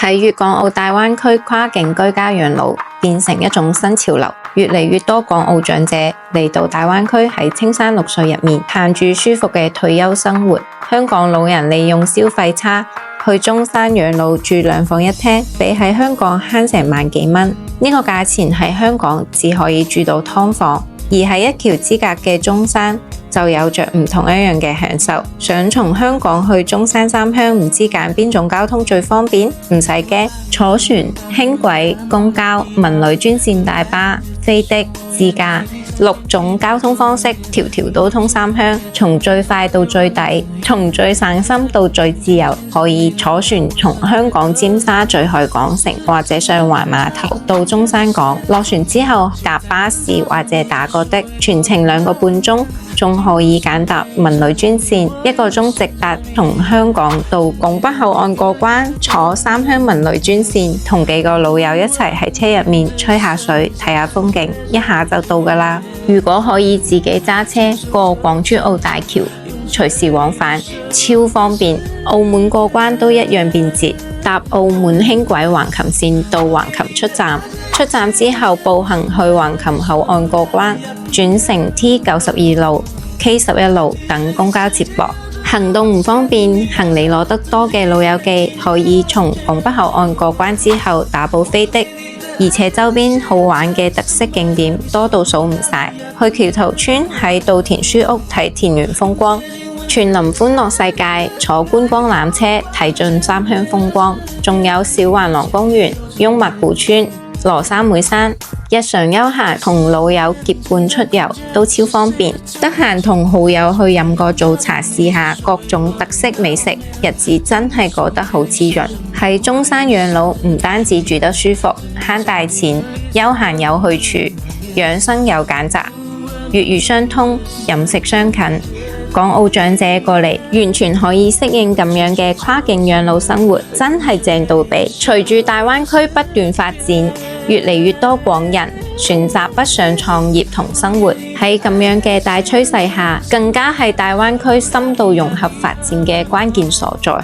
喺粵港澳大灣區跨境居家養老變成一種新潮流，越嚟越多港澳長者嚟到大灣區喺青山綠水入面嘆住舒服嘅退休生活。香港老人利用消費差去中山養老住2房1廳，比喺香港慳成萬幾蚊。呢個價錢喺香港只可以住到劏房，而喺一橋之隔嘅中山就有着唔同一樣嘅享受。想從香港去中山三鄉，唔知揀邊種交通最方便？唔使驚，坐船、輕軌、公交、文旅專線大巴、飛的、自駕6種交通方式，條條都通三鄉，從最快到最抵，從最省心到最自由。可以坐船從香港尖沙咀海港城或者上環碼頭到中山港，落船之後搭巴士或者打個的，全程2個半鐘。仲可以揀搭文旅專線1個鐘直達從香港到拱北口岸過關，坐三鄉文旅專線，同幾個老友一齊喺車入面吹下水睇下風景，一下就到㗎啦。如果可以自己揸車過港珠澳大橋，隨時往返，超方便。澳門過關都一樣便捷，搭澳門輕軌橫琴線到橫琴出站，出站之後步行去橫琴口岸過關，轉乘 T92 路、K11 路等公交接駁。行動唔方便，行李攞得多嘅老友記可以從拱北口岸過關之後打部飛的，而且周邊好玩嘅特色景點多到數唔晒。去橋頭村喺稻田書屋睇田園風光，全林歡樂世界坐觀光纜車睇盡三鄉風光，仲有小環廊公園、雍默古村、羅山妹山，日常休閒同老友結伴出遊都超方便。得閒同好友去飲個早茶，試下各種特色美食，日子真係過得好滋潤。喺中山養老唔單止住得舒服，慳大錢，休閒有去處，養生有揀擇，粵語相通，飲食相近。港澳長者過嚟，完全可以適應咁樣嘅跨境養老生活，真係正到痹。隨住大灣區不斷發展，越嚟越多港人選擇北上創業同生活。喺咁樣嘅大趨勢下，更加係大灣區深度融合發展嘅關鍵所在。